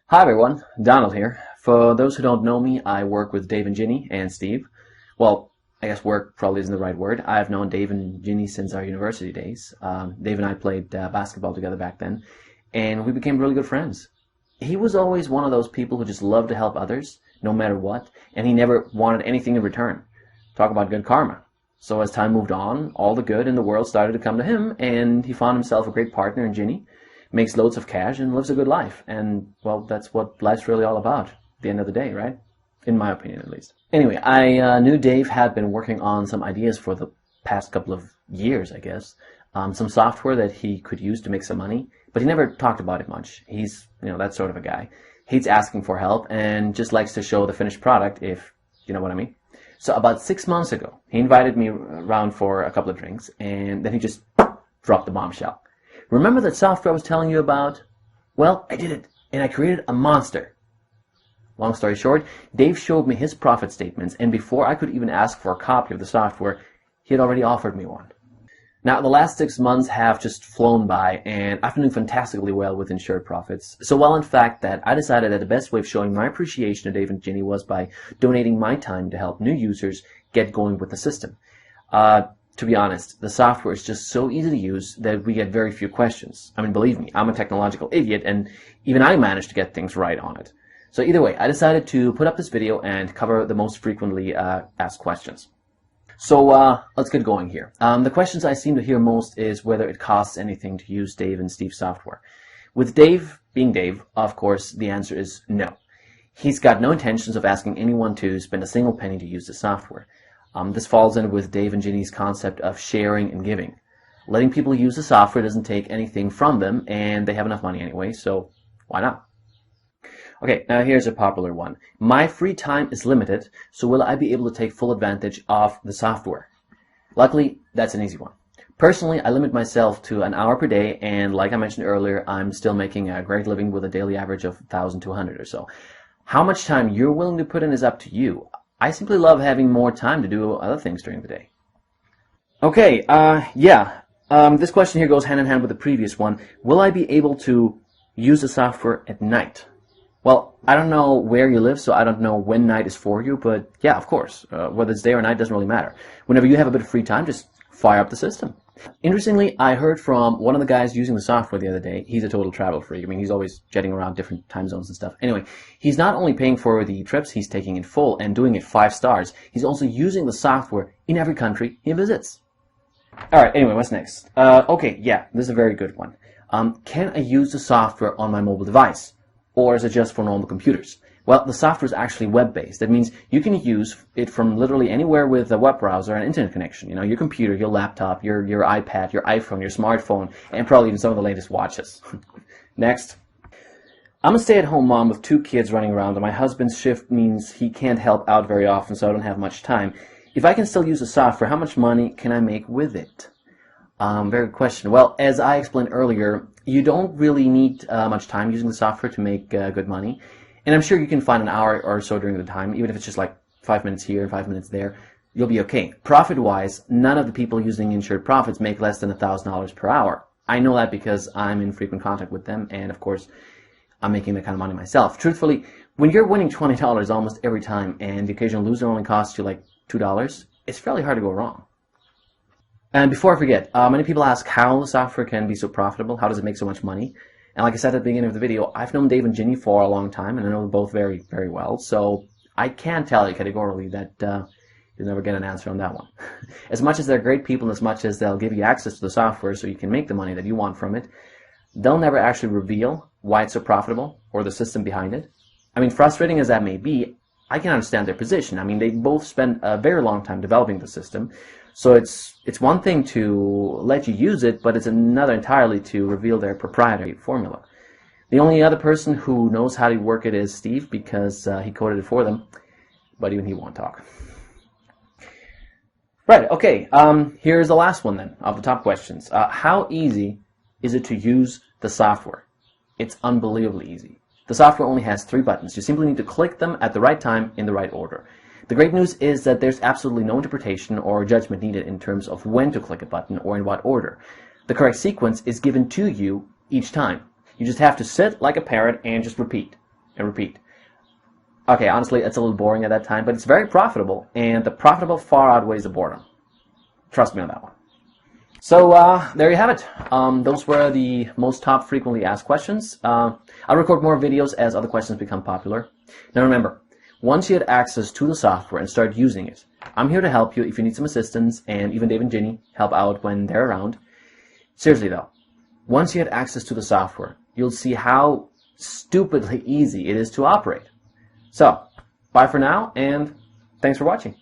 Hi everyone, Donald here. For those who don't know me, I work with Dave and Ginny and Steve. Well, I guess work probably isn't the right word. I've known Dave and Ginny since our university days. Dave and I played basketball together back then, and we became really good friends. He was always one of those people who just loved to help others, no matter what, and he never wanted anything in return. Talk about good karma. So as time moved on, all the good in the world started to come to him, and he found himself a great partner in Ginny, makes loads of cash, and lives a good life. And, well, that's what life's really all about, at the end of the day, right? In my opinion, at least. Anyway, I knew Dave had been working on some ideas for the past couple of years, I guess. Some software that he could use to make some money, but he never talked about it much. He's, that sort of a guy. Hates asking for help and just likes to show the finished product, if you know what I mean. So about 6 months ago, he invited me around for a couple of drinks, and then he just dropped the bombshell. Remember that software I was telling you about? Well, I did it, and I created a monster. Long story short, Dave showed me his profit statements, and before I could even ask for a copy of the software, he had already offered me one. Now, the last 6 months have just flown by, and I've been doing fantastically well with Insured Profits. So well, in fact, that I decided that the best way of showing my appreciation to Dave and Ginny was by donating my time to help new users get going with the system. To be honest, the software is just so easy to use that we get very few questions. I mean, believe me, I'm a technological idiot, and even I managed to get things right on it. So either way, I decided to put up this video and cover the most frequently asked questions. So let's get going here. The questions I seem to hear most is whether it costs anything to use Dave and Steve's software. With Dave being Dave, of course, the answer is no. He's got no intentions of asking anyone to spend a single penny to use the software. This falls in with Dave and Ginny's concept of sharing and giving. Letting people use the software doesn't take anything from them, and they have enough money anyway, so why not? Okay, now here's a popular one. My free time is limited, so will I be able to take full advantage of the software? Luckily, that's an easy one. Personally, I limit myself to an hour per day, and like I mentioned earlier, I'm still making a great living with a daily average of 1,200 or so. How much time you're willing to put in is up to you. I simply love having more time to do other things during the day. Okay, this question here goes hand in hand with the previous one. Will I be able to use the software at night? Well, I don't know where you live, so I don't know when night is for you, but yeah, of course. Whether it's day or night doesn't really matter. Whenever you have a bit of free time, just fire up the system. Interestingly, I heard from one of the guys using the software the other day. He's a total travel freak. I mean, he's always jetting around different time zones and stuff. Anyway, he's not only paying for the trips he's taking in full and doing it 5 stars, he's also using the software in every country he visits. Alright, anyway, what's next? Okay, yeah, this is a very good one. Can I use the software on my mobile device? Or is it just for normal computers? Well, the software is actually web-based. That means you can use it from literally anywhere with a web browser and internet connection. Your computer, your laptop, your iPad, your iPhone, your smartphone, and probably even some of the latest watches. Next. I'm a stay-at-home mom with 2 kids running around, and my husband's shift means he can't help out very often, so I don't have much time. If I can still use the software, how much money can I make with it? Very good question. Well, as I explained earlier, you don't really need much time using the software to make good money. And I'm sure you can find an hour or so during the time, even if it's just like 5 minutes here and 5 minutes there, you'll be okay. Profit-wise, none of the people using Insured Profits make less than $1,000 per hour. I know that because I'm in frequent contact with them, and of course, I'm making that kind of money myself. Truthfully, when you're winning $20 almost every time, and the occasional loser only costs you like $2, it's fairly hard to go wrong. And before I forget, many people ask how the software can be so profitable, how does it make so much money? And like I said at the beginning of the video, I've known Dave and Ginny for a long time, and I know them both very, very well, so I can't tell you categorically that you'll never get an answer on that one. As much as they're great people and as much as they'll give you access to the software so you can make the money that you want from it, they'll never actually reveal why it's so profitable or the system behind it. I mean, frustrating as that may be, I can understand their position. I mean, they both spent a very long time developing the system, so it's one thing to let you use it, but it's another entirely to reveal their proprietary formula. The only other person who knows how to work it is Steve, because he coded it for them, but even he won't talk. Right, okay, here's the last one then, of the top questions. How easy is it to use the software? It's unbelievably easy. The software only has 3 buttons. You simply need to click them at the right time in the right order. The great news is that there's absolutely no interpretation or judgment needed in terms of when to click a button or in what order. The correct sequence is given to you each time. You just have to sit like a parrot and just repeat. and repeat. Okay, honestly, it's a little boring at that time, but it's very profitable, and the profitable far outweighs the boredom. Trust me on that one. So there you have it. Those were the most top frequently asked questions. I'll record more videos as other questions become popular. Now remember, once you get access to the software and start using it, I'm here to help you if you need some assistance, and even Dave and Ginny help out when they're around. Seriously though, once you get access to the software, you'll see how stupidly easy it is to operate. So, bye for now, and thanks for watching.